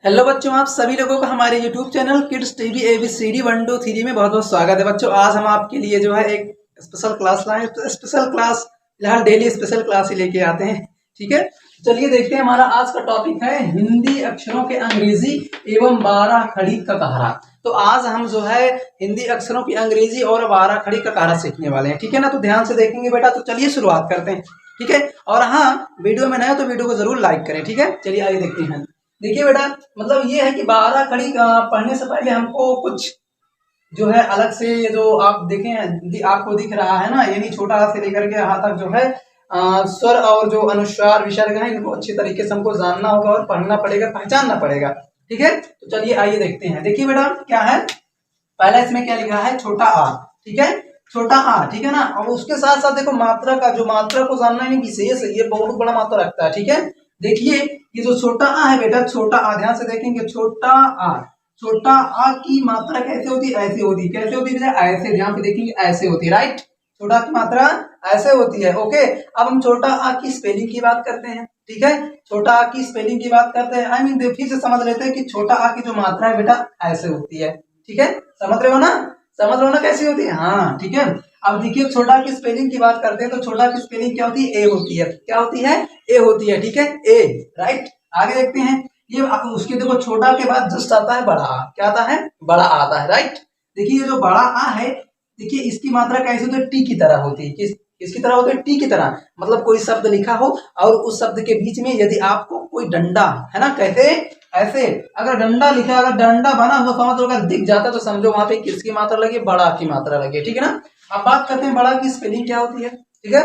Hello बच्चों, आप सभी लोगों का हमारे YouTube channel kids TV ABCD 1 2 3 में बहुत बहुत स्वागत है। बच्चों, आज हम आपके लिए जो है एक स्पेशल क्लास लाए। तो स्पेशल क्लास फिलहाल डेली स्पेशल क्लास ही लेके आते हैं। ठीक है, चलिए देखते हैं। हमारा आज का टॉपिक है हिंदी अक्षरों के अंग्रेजी एवं 12 खड़ी का कहारा। तो आज हम जो है हिंदी अक्षरों की अंग्रेजी और 12 खड़ी का कहारा सीखने वाले हैं। ठीक है ना, तो ध्यान से देखेंगे बेटा। तो चलिए शुरुआत करते हैं। ठीक है, और हाँ, वीडियो में नए हो तो वीडियो को जरूर लाइक करें। ठीक है, चलिए आइए देखते हैं। देखिए बेटा, मतलब ये है कि 12 कड़ी पढ़ने से पहले हमको कुछ जो है अलग से, जो आप देखें आपको दिख रहा है ना, यानी छोटा हाथ से लेकर के हाथ तक जो है स्वर और जो अनुस्वार विसर्ग है, इनको अच्छी तरीके से हमको जानना होगा और पढ़ना पड़ेगा, पहचानना पड़ेगा। ठीक है, तो चलिए आइए देखते हैं। देखिए बेटा, क्या है पहला इसमें क्या लिखा है, छोटा आ। ठीक है, छोटा आ, ठीक है ना। और उसके साथ साथ देखो मात्रा का, जो मात्रा को जानना है विशेष, ये बहुत बड़ा मात्रा रखता है। ठीक है, देखिए ये जो छोटा आ है बेटा, छोटा आ, ध्यान से देखेंगे। छोटा आ, छोटा आ की मात्रा कैसे होती है, ऐसे होती है। कैसे होती है, ऐसे, ध्यान से देखेंगे, ऐसे होती है। राइट, छोटा की मात्रा ऐसे होती है। ओके, अब हम छोटा आ की स्पेलिंग की बात करते हैं। ठीक है, छोटा आ की स्पेलिंग की बात करते हैं। आई मीन फिर से समझ लेते हैं कि छोटा आ की जो मात्रा है बेटा ऐसे होती है। ठीक है, समझ रहे हो ना, समझ रहे हो ना कैसी होती है। हाँ, ठीक है। अब देखिए छोटा की स्पेलिंग की बात करते हैं। तो छोटा की स्पेलिंग क्या होती है, ए होती है। क्या होती है, ए होती है। ठीक है, ए। राइट, आगे देखते हैं। ये उसके देखो छोटा के बाद जस्ट आता है बड़ा आ। क्या आता है, बड़ा आ आता है। राइट, देखिए ये जो बड़ा आ है, देखिए इसकी मात्रा कैसी होती है, टी की तरह होती है। किसकी तरह होती है, टी की तरह। मतलब कोई शब्द लिखा हो और उस शब्द के बीच में यदि आपको कोई डंडा, है ना, कैसे, ऐसे अगर डंडा लिखा, अगर डंडा बना हुआ समझ लो, अगर दिख जाता तो समझो वहां पे किसकी मात्रा लगी, बड़ा की मात्रा लगी। ठीक है ना। अब बात करते हैं बड़ा की स्पेलिंग क्या होती है। ठीक है,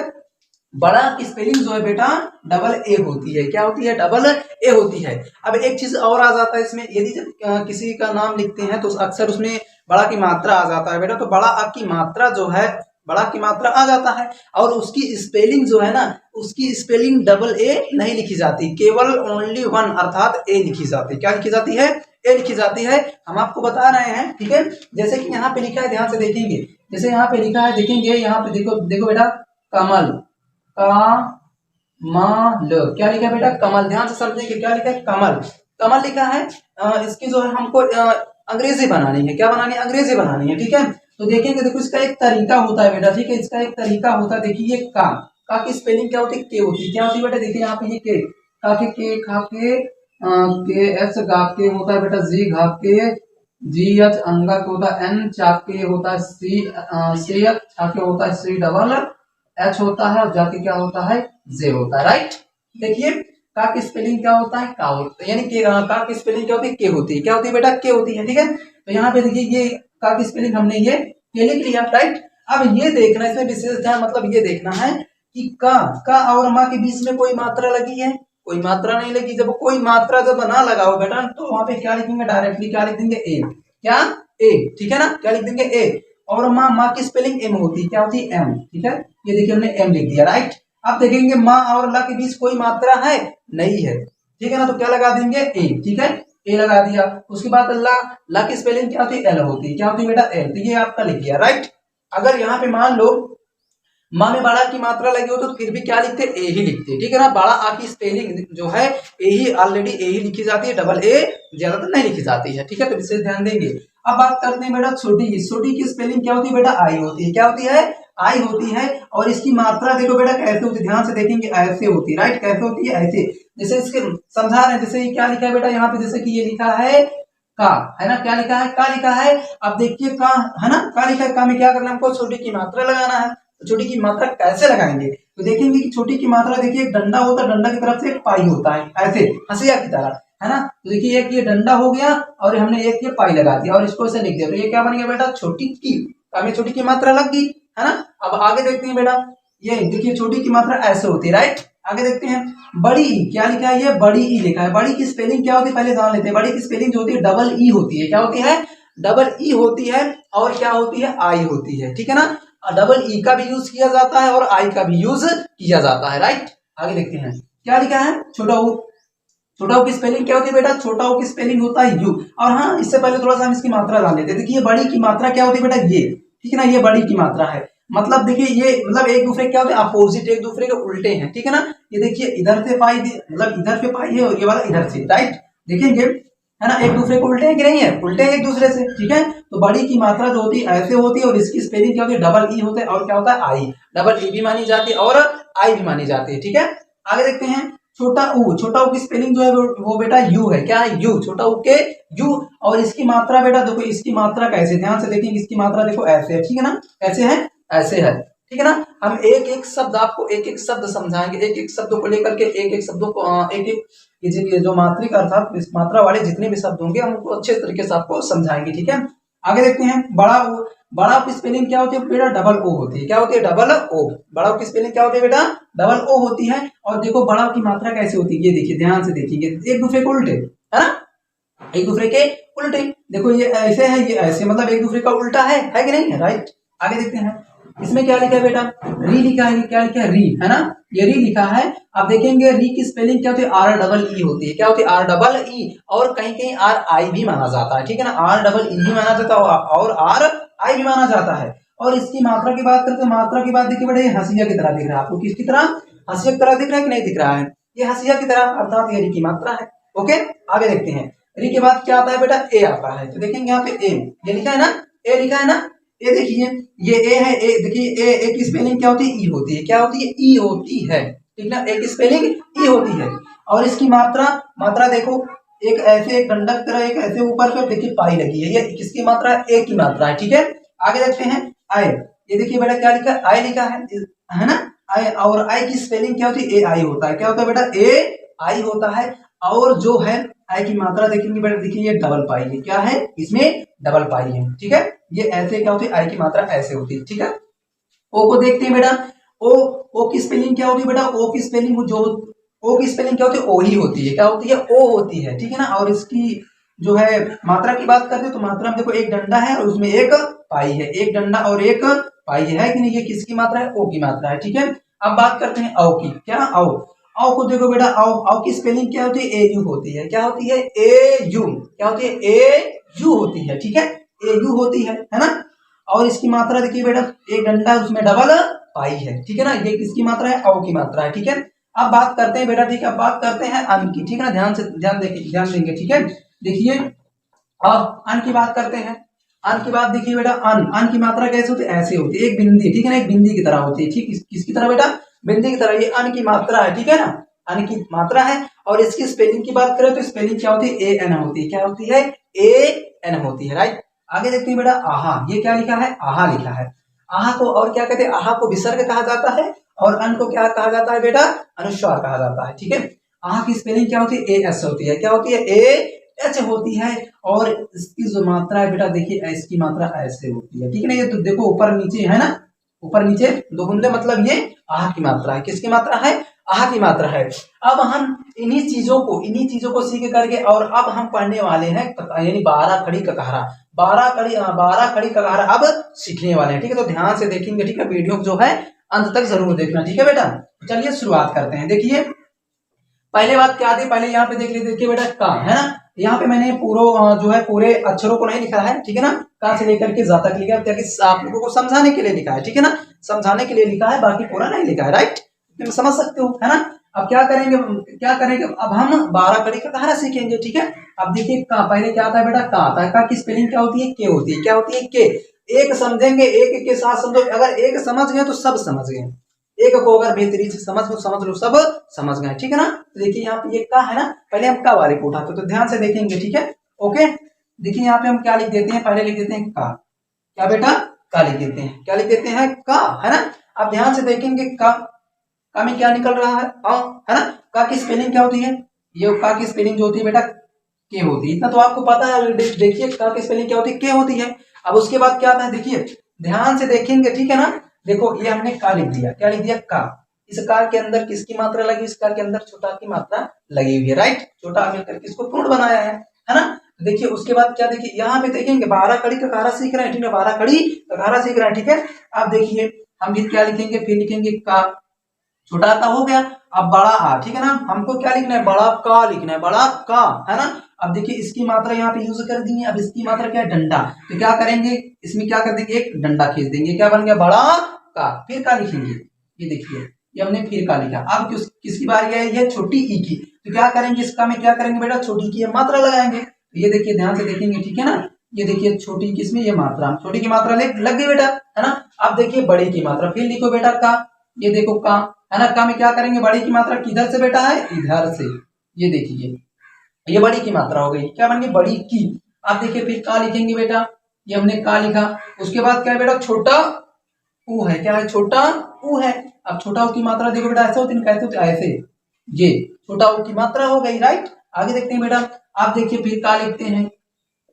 बड़ा की स्पेलिंग जो है बेटा डबल ए होती है। क्या होती है, डबल ए होती है। अब एक चीज और आ जाता है इसमें, यदि जब किसी का नाम लिखते हैं तो अक्सर उसमें बड़ा की मात्रा आ जाता है बेटा। तो बड़ा आ की मात्रा जो है, बड़ा की मात्रा आ जाता है, और उसकी स्पेलिंग जो है ना, उसकी स्पेलिंग डबल ए नहीं लिखी जाती, केवल ओनली वन अर्थात ए लिखी जाती। क्या लिखी जाती है, ए लिखी जाती है। हम आपको बता रहे हैं। ठीक है, जैसे कि यहाँ पे लिखा है, ध्यान से देखेंगे। जैसे यहाँ पे लिखा है, देखेंगे यहाँ पे, देखो देखो बेटा, कमल, कमल, क्या लिखा है बेटा, कमल। ध्यान से समझेंगे, क्या लिखा है, कमल, कमल लिखा है। इसकी जो है हमको अंग्रेजी बनानी है। क्या बनानी है, अंग्रेजी बनानी है। ठीक है, तो देखेंगे, देखो इसका एक तरीका होता है बेटा। ठीक है, इसका एक तरीका होता है। देखिए ये का की स्पेलिंग क्या होती है, के होती है। क्या होती है बेटा, देखिए यहाँ पे ये के, का के, खा के एच, गा के होता है बेटा, जी घा के, जी एच, अंगा के होता है एन, चाके होता है सी, से छाके होता है सी डबल एच होता है, और जाके क्या होता है, जे होता है। राइट, देखिए का की स्पेलिंग क्या होता है, का होता है, यानी कि का की स्पेलिंग क्या होती है, के होती है। क्या होती है बेटा, के होती है। ठीक है, तो यहाँ पे देखिए ये का की स्पेलिंग हमने ये के लिख लिया। राइट, अब ये देखना, इसमें विशेष ध्यान, मतलब ये देखना है कि का और माँ के बीच में कोई मात्रा लगी है, कोई मात्रा नहीं लगी। जब कोई मात्रा जब ना लगाओ बेटा, तो वहां पे क्या लिखेंगे, डायरेक्टली क्या लिख देंगे, ए। क्या, ए। ठीक है ना, क्या लिख देंगे, ए। और माँ की स्पेलिंग एम होती है। क्या होती है, एम। ठीक है, ये देखिए हमने एम लिख दिया। राइट, अब देखेंगे माँ और ला के बीच कोई मात्रा है, नहीं है। ठीक है ना, तो क्या लगा देंगे, ए। ठीक है, ए लगा दिया। उसके बाद ला की स्पेलिंग क्या होती है, एल होती है। क्या होती है बेटा, एल। तो ये आपका लिख दिया। राइट, अगर यहाँ पे मान लो माँ में बड़ा की मात्रा लगी हो तो फिर भी क्या लिखते, ए ही लिखते। ठीक है ना, बड़ा आ की स्पेलिंग जो है ए ही, ऑलरेडी ए ही लिखी जाती है, डबल ए ज्यादातर नहीं लिखी जाती है। ठीक है, तो विशेष ध्यान देंगे। अब बात करते हैं बेटा छोटी की। छोटी की स्पेलिंग क्या होती है बेटा, आई होती है। क्या होती है, आई होती है। और इसकी मात्रा देखो बेटा कैसे होती है, ध्यान से देखेंगे, ऐसे होती है। राइट, कैसे होती है, ऐसे। जैसे इसके समझा रहे हैं, जैसे क्या लिखा है बेटा यहाँ पे, जैसे कि ये लिखा है का, है ना, क्या लिखा है, का लिखा है। अब देखिए का, है ना, का लिखा है, का में क्या करना है हमको, छोटी की मात्रा लगाना है। तो छोटी की मात्रा कैसे लगाएंगे, तो देखेंगे कि छोटी की मात्रा, देखिए एक डंडा होता है, डंडा की तरफ से एक पाई होता है, ऐसे हंसिया की तरह, है ना। तो देखिए एक ये डंडा हो गया और हमने एक ये पाई लगा दिया और इसको ऐसे लिख दिया। तो ये क्या बन गया बेटा, छोटी की, हमें छोटी की मात्रा लग गई, है ना। अब आगे देखते हैं बेटा, ये देखिए छोटी की मात्रा ऐसे होती है। राइट, आगे देखते हैं बड़ी ई। क्या लिखा है, ये बड़ी ई लिखा है। बड़ी की स्पेलिंग क्या होती है, पहले जान लेते हैं। बड़ी की स्पेलिंग जो होती है डबल ई होती है। क्या होती है, डबल ई होती है। और क्या होती है, आई होती है। ठीक है ना, डबल ई का भी यूज किया जाता है और आई का भी यूज किया जाता है। राइट, आगे देखते हैं क्या लिखा है, छोटा ऊ। छोटा ऊ की स्पेलिंग क्या होती है बेटा, छोटा ऊ की स्पेलिंग होता है यू। और हाँ, इससे पहले थोड़ा सा हम इसकी मात्रा जान लेते हैं। देखिए बड़ी की मात्रा क्या होती है बेटा, ये। ठीक है ना, ये बड़ी की मात्रा है। मतलब देखिए ये, मतलब एक दूसरे क्या होते हैं, अपोजिट, एक दूसरे के उल्टे हैं। ठीक है ना, ये देखिए इधर से पाई, मतलब इधर से पाई है और ये वाला इधर से। राइट, देखेंगे है ना, एक दूसरे को उल्टे हैं कि नहीं है, उल्टे हैं एक दूसरे से, ठीक है। तो बड़ी की मात्रा जो होती है ऐसे होती है और इसकी स्पेलिंग क्या होती है, डबल ई होता है और क्या होता है आई, डबल ई भी मानी जाती है और आई भी मानी जाती है, ठीक है। आगे देखते हैं छोटा ऊ, छोटा ऊ की स्पेलिंग जो है वो बेटा यू है, क्या है यू, छोटा ऊ के यू। और इसकी मात्रा बेटा देखो, इसकी मात्रा कैसे, ध्यान से देखेंगे, इसकी मात्रा देखो ऐसे है, ठीक है ना, कैसे है, ऐसे है, ठीक है ना। हम एक एक शब्द आपको एक एक शब्द समझाएंगे, एक एक शब्दों को लेकर के एक एक शब्दों को एक एक ये जो मात्रिक अर्थात इस मात्रा वाले जितने भी शब्द होंगे हम उनको अच्छे तरीके से आपको समझाएंगे, ठीक है। आगे देखते हैं बड़ा ओ, बड़ा की स्पेलिंग क्या होती है बेटा, डबल ओ होती है, क्या होती है, डबल ओ। बड़ा की स्पेलिंग क्या होती है बेटा, डबल ओ होती है। और देखो बड़ा की मात्रा कैसे होती है, ये देखिए ध्यान से देखेंगे, एक दूसरे को उल्टे, है ना, एक दूसरे के उल्टे। देखो ये ऐसे है, ये ऐसे, मतलब एक दूसरे का उल्टा है कि नहीं है, राइट। आगे देखते हैं इसमें क्या लिखा है बेटा, री लिखा है, क्या लिखा है, री, है ना, ये री लिखा है। आप देखेंगे री की स्पेलिंग क्या होती है, आर डबल ई होती है, क्या होती है, आर डबल ई, और कहीं कहीं आर आई भी माना जाता है, ठीक है ना, आर डबल ई भी माना जाता है और आर आई भी माना जाता है। और इसकी मात्रा की बात करते हैं, मात्रा की बात देखिए बेटा, ये हंसिया की तरह दिख रहा है आपको, किसकी तरह, हंसिया की तरह दिख रहा है कि नहीं दिख रहा है, ये हंसिया की तरह, अर्थात ये री की मात्रा है। ओके, आगे देखते हैं री के बाद क्या आता है बेटा, ए आता है। तो देखेंगे यहाँ पे ए, ये लिखा है ना, ए लिखा है ना, ए देखिए ये ए है, ए देखिए ए की स्पेलिंग क्या होती है, ई होती है, क्या होती है, ई होती है, ठीक ना, ए की स्पेलिंग ई होती है। और इसकी मात्रा, मात्रा देखो, एक ऐसे एक गंडक तरह, एक ऐसे ऊपर पे देखिए पाई लगी है, ये किसकी मात्रा है, ए की मात्रा है, ठीक है। आगे देखते हैं आई, ये देखिए बेटा क्या लिखा है, आई लिखा है ना, आई, और आई की स्पेलिंग क्या होती है, ए आई होता है, क्या होता है बेटा, ए आई होता है। और जो है आई की मात्रा देखेंगे बेटा, देखिए ये डबल पाई है, क्या है इसमें, डबल पाई है, ठीक है। ये ऐसे क्या होती है, आई की मात्रा ऐसे होती है, ठीक है। ओ को देखते हैं बेटा, ओ, ओ की स्पेलिंग क्या होती है बेटा, ओ की स्पेलिंग जो, ओ की स्पेलिंग क्या होती है, ओ ही होती है, क्या होती है, ओ होती है, ठीक है ना। और इसकी जो है मात्रा की बात करते हैं तो मात्रा में देखो एक डंडा है और उसमें एक पाई है, एक डंडा और एक पाई है कि नहीं, ये किसकी मात्रा है, ओ की मात्रा है, ठीक है। अब बात करते हैं औ की, क्या औ, औ को देखो बेटा, औ, औ की स्पेलिंग क्या होती है, ए यू होती है, क्या होती है, ए यू, क्या होती है, ए यू होती है, ठीक है, ए यू होती है ना। और इसकी मात्रा देखिए बेटा, एक डंडा उसमें डबल पाई है, ठीक है ना, ये किसकी मात्रा है, औ की मात्रा है, ठीक है। अब बात करते हैं बेटा, ठीक है, अब बात करते हैं अन की, ठीक है ना, ध्यान से ध्यान देंगे, ठीक है। देखिए अब अन की बात करते हैं, अन की बात देखिए बेटा, अन, अन की मात्रा कैसे होती है, ऐसे होती है, एक बिंदी, ठीक है ना, एक बिंदी की तरह होती है, ठीक, किसकी तरह बेटा, बिंदी की तरह, ये अन की मात्रा है, ठीक है ना, अन की मात्रा है। और इसकी स्पेलिंग की बात करें तो स्पेलिंग क्या होती है, ए एन होती है, क्या होती है, ए एन होती है, राइट। आगे देखते हैं बेटा आहा, ये क्या लिखा है, आहा लिखा है। आहा को और क्या कहते हैं, आहा को विसर्ग कहा जाता है और अन को क्या कहा जाता है बेटा, अनुस्वार कहा जाता है, ठीक है। आहा की स्पेलिंग क्या होती है, ए एस होती है, क्या होती है, ए एच होती है। और इसकी जो मात्रा है बेटा देखिए, इसकी मात्रा ऐसे होती है, ठीक है ना, ये तो देखो ऊपर नीचे है ना, ऊपर नीचे दो बूंदे, मतलब ये आहा की मात्रा है, किसकी मात्रा है, आहा की मात्रा है। अब हम इन्हीं चीजों को सीख करके और अब हम पढ़ने वाले हैं यानी 12 खड़ी ककारा, 12 खड़ी ककारा अब सीखने वाले हैं, ठीक है। तो ध्यान से देखेंगे, ठीक है, वीडियो जो है अंत तक जरूर देखना, ठीक है बेटा। चलिए शुरुआत करते हैं। देखिए पहले बात क्या थी, पहले यहाँ पे देख लीजिए, देखिए बेटा का, है ना, यहाँ पे मैंने जो है पूरे अक्षरों को नहीं लिखा है, ठीक है ना, का से लेकर के जा तक लिखा है, ताकि आप लोगों को समझाने के लिए लिखा है, ठीक है ना, समझाने के लिए लिखा है, बाकी पूरा नहीं लिखा है, राइट, तुम समझ सकते हो, है ना। अब क्या करेंगे, अब हम 12 कड़ी का कहारा सीखेंगे, ठीक है। अब देखिए का, पहले क्या आता है बेटा, का आता है, का की स्पेलिंग क्या होती है, के होती है, क्या होती है, के। एक समझेंगे, एक के साथ समझो, अगर एक समझ गए तो सब समझ गए, एक को अगर बेहतरीन से समझ लो सब समझ गए, ठीक है ना। तो देखिए यहाँ पे ये का है ना, पहले हम का वाले को उठाते तो ध्यान से देखेंगे, ठीक है, ओके। देखिए यहाँ पे हम क्या लिख देते हैं, पहले लिख देते हैं का, क्या बेटा, का लिख देते हैं, क्या लिख देते हैं, का, है ना। अब ध्यान से देखेंगे का में क्या निकल रहा है, है ना। का की स्पेलिंग क्या होती है, ये का की स्पेलिंग जो होती है बेटा के होती है, इतना तो आपको पता है। देखिए का की स्पेलिंग क्या होती है, के होती है। अब उसके बाद क्या आता है, देखिए ध्यान से देखेंगे, ठीक है ना। देखो ये हमने का लिख दिया, क्या लिख दिया, का। इस कार के अंदर किसकी मात्रा लगी, इस कार के अंदर छोटा की मात्रा लगी हुई है, राइट, छोटा मिलकर के इसको पूर्ण बनाया है ना। देखिए उसके बाद क्या, देखिए यहाँ पे देखेंगे 12 कड़ी का ककारा सीख रहे हैं, ठीक है, 12 कड़ी का ककारा सीख रहे हैं, ठीक है। अब देखिए हम भी क्या लिखेंगे, फिर लिखेंगे का, छोटा का हो गया, अब बड़ा आ, ठीक है ना। हमको क्या लिखना है, बड़ा का लिखना है, बड़ा का, है ना। अब देखिए इसकी मात्रा यहाँ पे यूज कर दी है, अब इसकी मात्रा क्या है, डंडा, तो क्या करेंगे, इसमें क्या कर देंगे, एक डंडा खींच देंगे, क्या बन गया, बड़ा का। फिर का लिखेंगे, ये देखिए ये हमने फिर का लिखा। अब किसकी बारी है, ये छोटी ई की, तो क्या करेंगे, इसका में क्या करेंगे बेटा, छोटी की मात्रा लगाएंगे, तो ये देखिए ध्यान से देखेंगे, ठीक है ना। ये देखिए छोटी किसमें, ये मात्रा, छोटी की मात्रा लग गई बेटा, है ना। अब देखिए बड़ी की मात्रा, फिर लिखो बेटा का, ये देखो का, है ना। का में क्या करेंगे, बड़ी की मात्रा किधर से बेटा है, इधर से। ये देखिए ये बड़ी की मात्रा हो गई, क्या बन गई, बड़ी की। अब देखिए फिर का लिखेंगे बेटा, ये हमने का लिखा। उसके बाद क्या है बेटा, छोटा ऊ है, क्या है, छोटा ऊ है। अब छोटा ऊ की मात्रा देखो बेटा, ऐसे होती है, कैसे होती है, ऐसे। ये छोटा ऊ की मात्रा हो गई, राइट। आगे देखते हैं बेटा, आप देखिए फिर का लिखते हैं,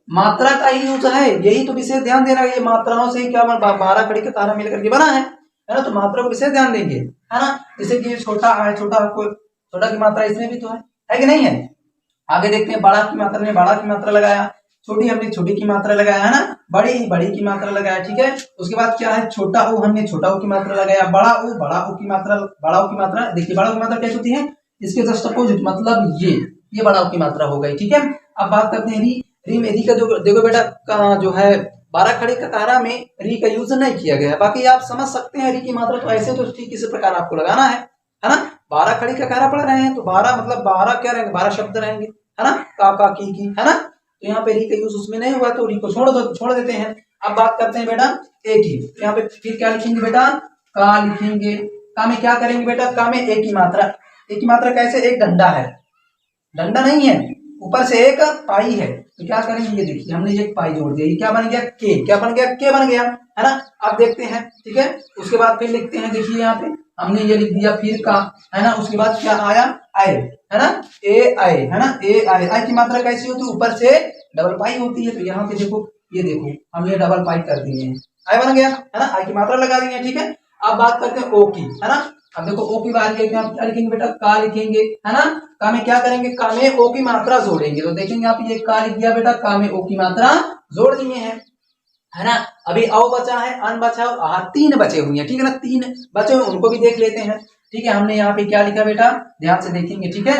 मात्रा का ही यूज है, यही तो विशेष ध्यान देना है। ये मात्राओं से क्या 12 खड़ी का तारा मिलकर के बना है ना। तो मात्रा को विशेष ध्यान देंगे, है ना। जैसे कि छोटा है, छोटा की मात्रा इसमें भी तो है कि नहीं है। आगे देखते हैं, बड़ा की मात्रा ने बड़ा की मात्रा लगाया, छोटी हमने छोटी की मात्रा लगाया, है ना। बड़ी की मात्रा लगाया, ठीक है। उसके बाद क्या है, छोटा ऊ हमने छोटा ऊ की मात्रा लगाया, बड़ा ऊ की मात्रा, देखिए बड़ा ऊ की मात्रा कैसे होती है, इसके जस्ट अपोजिट, मतलब ये बड़ा ऊ की मात्रा हो गई, ठीक है। अब बात करते हैं री में। री का जो देखो बेटा जो है 12 खड़ी ककारा में री का यूज नहीं किया गया है। बाकी आप समझ सकते हैं री की मात्रा तो ऐसे तो ठीक इसी प्रकार आपको लगाना है ना। 12 खड़ी ककारा पढ़ रहे हैं तो 12 मतलब 12 क्या रहेंगे, 12 शब्द रहेंगे, है ना। का की, है ना। तो यहाँ पे री का यूज उसमें नहीं हुआ तो री को छोड़ देते हैं। अब बात करते हैं बेटा ए की। यहाँ पे फिर क्या लिखेंगे बेटा, का लिखेंगे। का में क्या करेंगे बेटा, का में ए की मात्रा। ए की मात्रा कैसे, एक डंडा है, डंडा नहीं है, ऊपर से एक पाई है, तो क्या करेंगे, ये देखिए हमने एक पाई जोड़ दिया, ये क्या बन गया, के। क्या बन गया, के बन गया, है ना। अब देखते हैं, ठीक है। उसके बाद फिर लिखते हैं, देखिए यहाँ पे हमने ये लिख दिया फिर का, है ना। उसके बाद क्या आया, आए, है ना, ए आए, है ना, ए आए। आई की मात्रा कैसी होती है, ऊपर से डबल पाई होती है। तो यहाँ पे देखो, ये देखो हम ये डबल पाई कर दिए हैं, आई बन गया, है ना। आई की मात्रा लगा दी है, ठीक है। अब बात करते हैं ओ की, है ना। अब देखो ओ की बात क्या लिखेंगे बेटा, का लिखेंगे, है ना। का में क्या करेंगे, का में ओ की मात्रा जोड़ेंगे। तो देखेंगे आप, ये का लिख दिया बेटा, का में ओ की मात्रा जोड़ दिए हैं, है ना। अभी औ बचा है, अन बचा है, 3 बचे हुए हैं, ठीक है ना। 3 बचे हुए उनको भी देख लेते हैं, ठीक है। हमने यहाँ पे क्या लिखा बेटा, ध्यान से देखेंगे, ठीक है।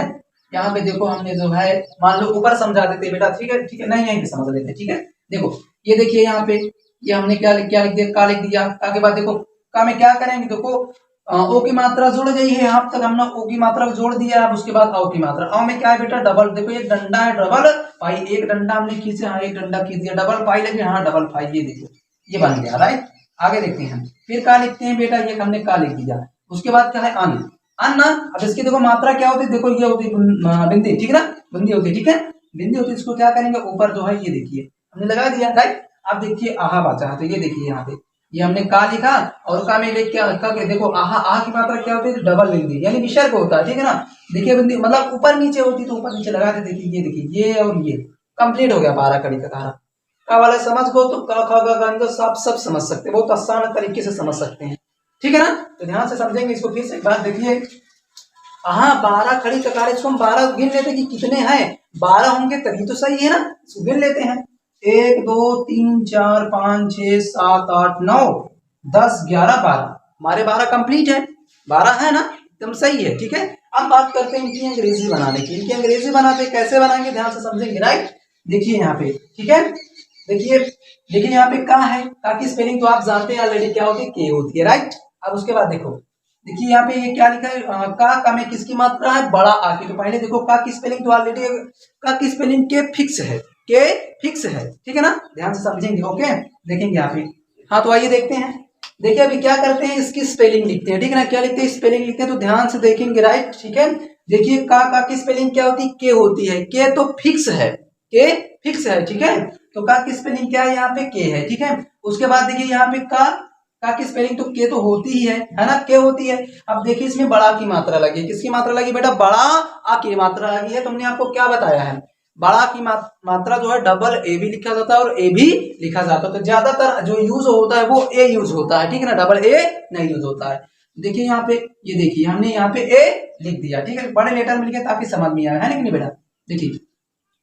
यहाँ पे देखो हमने जो है, मान लो ऊपर समझा देते बेटा, ठीक है, ठीक है, नहीं यहीं पे समझ लेते, ठीक है। देखो ये देखिए यहाँ पे, ये हमने क्या लिख दिया, का लिख दिया। का के बाद देखो का में क्या करेंगे, देखो ओ की मात्रा जुड़ गई है, यहाँ तक हमने ओ की मात्रा जोड़ दिया। अब उसके बाद औ की मात्रा, औ में क्या है बेटा, डबल। देखो एक डंडा है, डबल पाई, एक डंडा हमने खींचा, हाँ एक डंडा खींच दिया, डबल पाई लगी, हाँ डबल पाई, ये देखो ये बन गया, राइट। आगे देखते हैं, फिर का लिखते हैं बेटा, ये हमने का लिख दिया। उसके बाद क्या है, अन। अन ना, अब इसकी देखो मात्रा क्या होती है, देखो ये होती है बिंदी, ठीक है ना, बिंदी होती है, ठीक है, बिंदी होती है। इसको क्या करेंगे, ऊपर जो है ये देखिए हमने लगा दिया, राइट। अब देखिए आहा बचा है, तो ये देखिए यहाँ पे ये हमने का लिखा, और का में क्या देखो आहा, आहा की मात्रा क्या होती है, डबल बिंदी, यानी विसर्ग होता है, ठीक है ना। देखिए बिंदी मतलब ऊपर नीचे होती तो ऊपर नीचे लगा देते, देखिए ये देखिए ये और ये कंप्लीट हो गया 12 कड़ी का तारा। का वाला समझ गो तो का खा गा सब समझ सकते हैं, बहुत आसान तरीके से समझ सकते हैं, ठीक है ना। तो ध्यान से समझेंगे इसको। फिर से एक बात देखिए, हाँ 12 खड़ी ककार, इसको हम 12 गिन लेते कि कितने हैं, 12 होंगे तभी तो सही है ना। इसको गिन लेते हैं, 1 2 3 4 5 6 7 8 9 10 11 12, हमारे 12 कंप्लीट है, 12 है ना, एकदम सही है, ठीक है। अब बात करते हैं इनकी अंग्रेजी बनाने की। इनकी अंग्रेजी बनाते कैसे बनाएंगे, ध्यान से समझेंगे, राइट। देखिए यहाँ पे, ठीक है, देखिए यहाँ पे का है, का की स्पेलिंग तो आप जानते हैं ऑलरेडी, क्या होती है, के होती है, राइट। अब उसके बाद देखो, देखिए यहाँ पे ये क्या लिखा है, का में किसकी मात्रा है, बड़ा आ की। तो पहले देखो का की स्पेलिंग तो ऑलरेडी, का की स्पेलिंग के फिक्स है, के फिक्स है, ठीक है ना। ध्यान से समझेंगे, ओके, देखेंगे यहाँ पे। हाँ तो आइए देखते हैं, देखिए अभी क्या करते हैं, इसकी स्पेलिंग लिखते हैं, ठीक है ना। क्या लिखते हैं, स्पेलिंग लिखते हैं, तो ध्यान से देखेंगे, राइट, ठीक है। देखिए का की स्पेलिंग क्या होती है, के होती है, के तो फिक्स है, के फिक्स है, ठीक है। तो का की स्पेलिंग क्या है, यहाँ पे के है, ठीक है। उसके बाद देखिए यहाँ पे का की स्पेलिंग तो के तो होती ही है ना, के होती है। अब देखिए इसमें बड़ा की मात्रा लगी, किसकी मात्रा लगी बेटा, बड़ा आ की मात्रा लगी है। तुमने आपको क्या बताया है, बड़ा की मात्रा जो है डबल ए भी लिखा जाता है और ए भी लिखा जाता है। तो ज्यादातर जो यूज होता है वो ए यूज होता है, ठीक है ना, डबल ए नहीं यूज होता है। देखिए यहाँ पे, ये देखिए हमने यहाँ पे ए लिख दिया, ठीक है, बड़े लेटर में लिखे ताकि समझ में आए, है ना कि नहीं बेटा। देखिए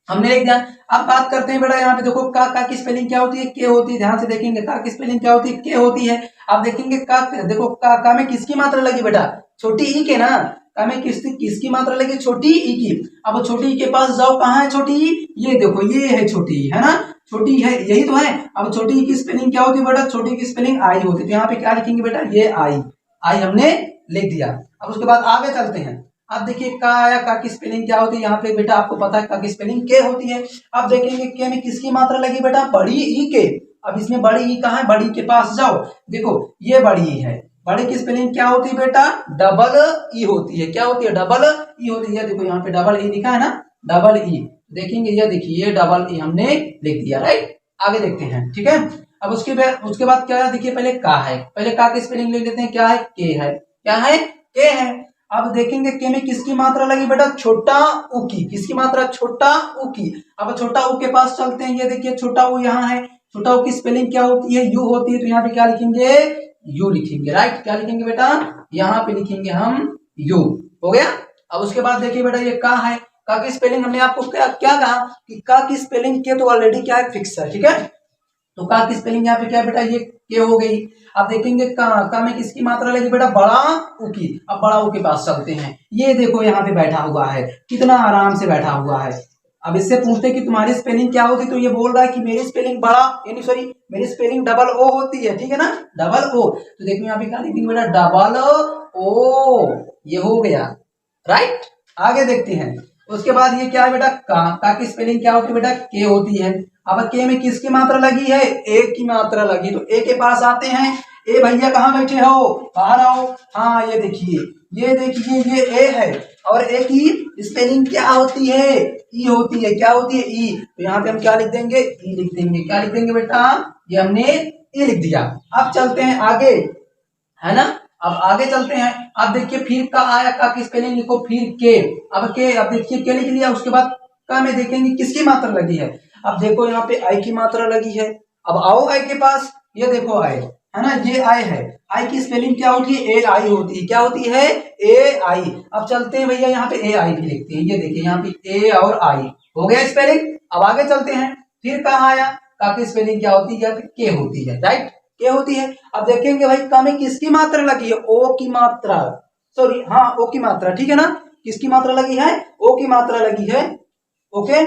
हमने लिख दिया। अब बात करते हैं बेटा, यहाँ पे देखो का की स्पेलिंग क्या होती है, के होती है। ध्यान से देखेंगे, का की स्पेलिंग क्या होती है, के होती है। अब देखेंगे का, देखो का में किसकी मात्रा लगी बेटा, छोटी ई के ना। का में किसकी मात्रा लगी, छोटी ई की। अब छोटी ई के पास जाओ, कहाँ है छोटी ई, ये देखो ये है छोटी ई, है ना, छोटी है, यही तो है। अब छोटी ई की स्पेलिंग क्या होती है बेटा, छोटी की स्पेलिंग आई होती है। तो यहाँ पे क्या लिखेंगे बेटा, ये आई, आई हमने लिख दिया। अब उसके बाद आगे चलते हैं, अब देखिए का आया, का की स्पेलिंग क्या होती है, यहाँ पे बेटा आपको पता है का की स्पेलिंग के होती है। अब देखेंगे के में किसकी मात्रा लगी बेटा, बड़ी ई के। अब इसमें बड़ी ई कहाँ है, बड़ी के पास जाओ, देखो ये बड़ी ई है, बड़ी की स्पेलिंग क्या होती है बेटा, डबल ई होती है। क्या होती है, डबल ई होती है। देखो यहाँ पे डबल ई लिखा है ना, डबल ई, देखेंगे ये देखिए ये डबल ई हमने लिख दिया, राइट। आगे देखते हैं, ठीक है। अब उसके बाद क्या है, देखिए पहले का है, पहले का की स्पेलिंग लिख लेते हैं, क्या है, के है, क्या है, के है। अब देखेंगे के में किसकी मात्रा लगी बेटा, छोटा उ की, किसकी मात्रा, छोटा उ की। अब छोटा उ के पास चलते हैं, ये देखिए छोटा उ यहाँ है, छोटा उ की स्पेलिंग क्या होती है, यू होती है। तो यहाँ पे क्या लिखेंगे, यू लिखेंगे, राइट। क्या लिखेंगे बेटा, यहाँ पे लिखेंगे हम यू, हो गया। अब उसके बाद देखिए बेटा ये का है, का की स्पेलिंग हमने आपको क्या क्या कहा कि का की स्पेलिंग के तो ऑलरेडी क्या है, फिक्स है, ठीक है। तो का की स्पेलिंग यहाँ पे क्या बेटा, ये के हो गई। अब देखेंगे का में किसकी मात्रा लगी बेटा, बड़ा उ की। अब बड़ा उ के पास चलते हैं, ये देखो यहाँ पे बैठा हुआ है, कितना आराम से बैठा हुआ है। अब इससे पूछते कि तुम्हारी स्पेलिंग क्या होती, तो ये बोल रहा है कि मेरी स्पेलिंग बड़ा यानी सॉरी मेरी स्पेलिंग डबल ओ होती है, ठीक है ना, डबल ओ। तो देखो यहाँ पे क्या लिखेंगे बेटा, डबल ओ, ये हो गया, राइट। आगे देखते हैं, उसके बाद ये क्या है बेटा, का की स्पेलिंग क्या होती है बेटा, के होती है। अब के में किसकी मात्रा लगी है, ए की मात्रा लगी, तो ए के पास आते हैं। ए भैया कहाँ बैठे हो, बाहर आओ। हाँ ये देखिए, ये देखिए ये ए है, और ए की स्पेलिंग क्या होती है, ई होती है। क्या होती है, ई। तो यहाँ पे हम क्या लिख देंगे, ई लिख देंगे। क्या लिख देंगे बेटा, ये हमने ई लिख दिया। अब चलते हैं आगे, है ना। अब आगे चलते हैं, अब देखिए फिर का आया, का की स्पेलिंग लिखो, फिर के। अब के, अब देखिए के लिख लिया, उसके बाद का में देखेंगे किसकी मात्रा लगी है। अब देखो यहाँ पे आई की मात्रा लगी है। अब आओ आई के पास, ये देखो आई है ना, ये आई है। आई की स्पेलिंग क्या होती है, ए आई होती है। क्या होती है, ए आई। अब चलते हैं भैया यहाँ पे ए आई भी लिखते हैं, ये देखिए यहाँ पे ए और आई हो गया स्पेलिंग। अब आगे चलते हैं, फिर कहाँ आया, का की स्पेलिंग क्या होती है, के होती है, राइट, के होती है। अब देखेंगे भाई का में किसकी मात्रा लगी है, ओ की मात्रा, सॉरी हाँ ओ की मात्रा, ठीक है ना। किसकी मात्रा लगी है, ओ की मात्रा लगी है, ओके।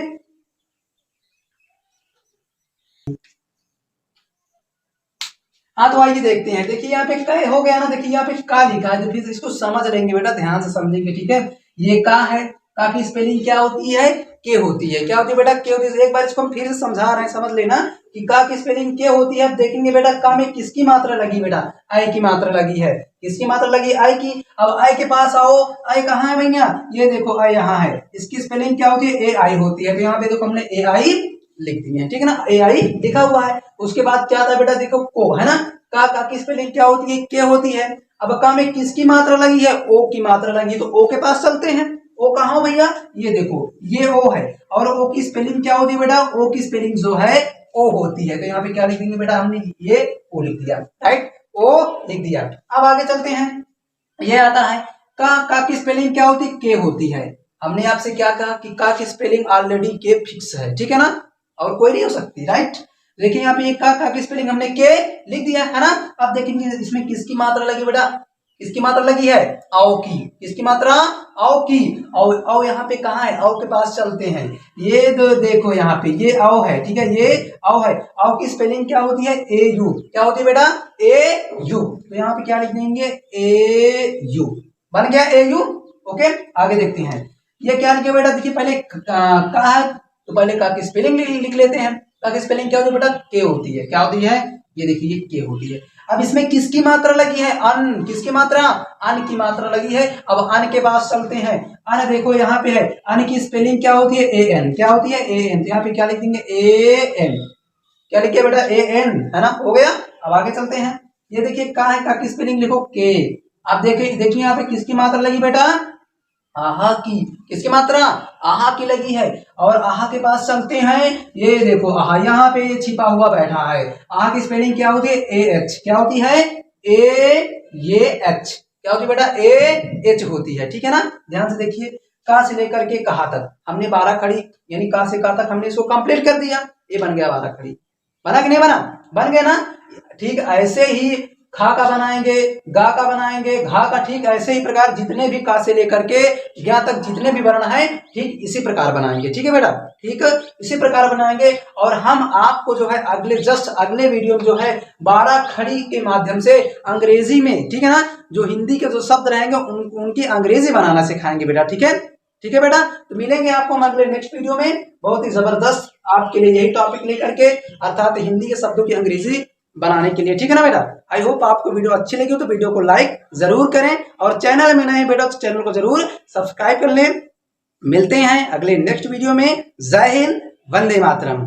हाँ तो आइए देखते हैं, देखिए यहाँ पे क हो गया ना, देखिए यहाँ पे का लिखा है, तो फिर इसको समझ लेंगे बेटा, ध्यान से समझेंगे, ठीक है। ये का है, का की स्पेलिंग क्या होती है, के होती है। क्या होती है बेटा, के होती है। एक बार इसको हम फिर से समझा रहे हैं, समझ लेना कि का की स्पेलिंग के होती है। अब देखेंगे बेटा का में किसकी मात्रा लगी बेटा, आई की मात्रा लगी है। किसकी मात्रा लगी, आई की। अब आई के पास आओ, आई कहाँ है भैया, ये देखो आई यहाँ है। इसकी स्पेलिंग क्या होती है, ए आई होती है। तो यहाँ पे देखो हमने ए आई लिख दी है, ठीक है ना, ए आई लिखा हुआ है। उसके बाद क्या था बेटा, देखो को, है ना। का की स्पेलिंग क्या होती है, के होती है। अब का में किसकी मात्रा लगी है, ओ की मात्रा लगी, तो ओ के पास चलते हैं। ओ कहाँ हो भैया, ये देखो ये ओ है, और ओ की स्पेलिंग क्या होती है बेटा, ओ की स्पेलिंग जो है ओ होती है। तो यहाँ पे क्या लिख देंगे बेटा, हमने ये ओ लिख दिया, राइट, ओ लिख दिया। अब आगे चलते हैं, ये आता है का की स्पेलिंग क्या होती है, के होती है। हमने आपसे क्या कहा कि का की स्पेलिंग ऑलरेडी के फिक्स है, ठीक है ना, और कोई नहीं हो सकती, राइट। देखिए यहाँ पे का की स्पेलिंग हमने के लिख दिया है ना। अब देखेंगे इसमें किसकी मात्रा लगी बेटा, किसकी मात्रा लगी है, आओ की। किसकी मात्रा, आओ की। आओ यहाँ पे कहाँ है, आओ के पास चलते हैं। ये देखो यहाँ पे ये आओ है, ठीक है, ये आओ है। आओ की स्पेलिंग क्या होती है, ए यू। क्या होती है बेटा, ए यू। तो यहाँ पे क्या लिख देंगे, ए यू, बन गया ए यू, ओके। आगे देखते हैं, ये क्या लिखे बेटा, देखिए पहले का है, तो पहले का की स्पेलिंग लिख लेते हैं। का की स्पेलिंग क्या होती है बेटा, के होती है। क्या होती है, ये देखिए के होती है। अब इसमें किसकी मात्रा लगी है, अन। किसकी मात्रा, अन की मात्रा लगी है। अब अन के पास चलते हैं, अन देखो यहाँ पे है, अन की स्पेलिंग क्या होती है, ए एन। क्या होती है, ए एन। तो यहाँ पे क्या लिख देंगे, ए एन। क्या लिखे बेटा, ए एन, है ना, हो गया। अब आगे चलते हैं, ये देखिए का है, का की स्पेलिंग लिखो के। अब देखिए यहाँ पे किसकी मात्रा लगी बेटा, आहा की। किसकी मात्रा, आहा की लगी है। और आहा के पास चलते हैं, ये देखो आहा यहाँ पे ये छिपा हुआ बैठा है। आहा की स्पेलिंग क्या होती है, ए एच। क्या होती है, ए ये एच। क्या होती है बेटा, ए एच होती है, ठीक है ना। ध्यान से देखिए, का से लेकर के कहा तक हमने 12 खड़ी यानी का से का तक हमने इसको कंप्लीट कर दिया। ये बन गया 12 खड़ी, बना कि नहीं बना, बन गया ना। ठीक ऐसे ही खा का बनाएंगे, गा का बनाएंगे, घा का, ठीक ऐसे ही प्रकार जितने भी का से लेकर के ज्ञा तक जितने भी वर्ण है ठीक इसी प्रकार बनाएंगे। ठीक है बेटा, ठीक इसी प्रकार बनाएंगे। और हम आपको जो है अगले वीडियो में जो है 12 खड़ी के माध्यम से अंग्रेजी में, ठीक है ना, जो हिंदी के जो शब्द रहेंगे उनकी अंग्रेजी बनाना सिखाएंगे बेटा। ठीक है, ठीक है बेटा। तो मिलेंगे आपको हम अगले नेक्स्ट वीडियो में बहुत ही जबरदस्त आपके लिए यही टॉपिक लेकर के, अर्थात हिंदी के शब्दों की अंग्रेजी बनाने के लिए। ठीक है ना बेटा। आई होप आपको वीडियो अच्छी लगी हो तो वीडियो को लाइक जरूर करें, और चैनल में नए बेटा तो चैनल को जरूर सब्सक्राइब कर लें। मिलते हैं अगले नेक्स्ट वीडियो में। जय हिंद, वंदे मातरम।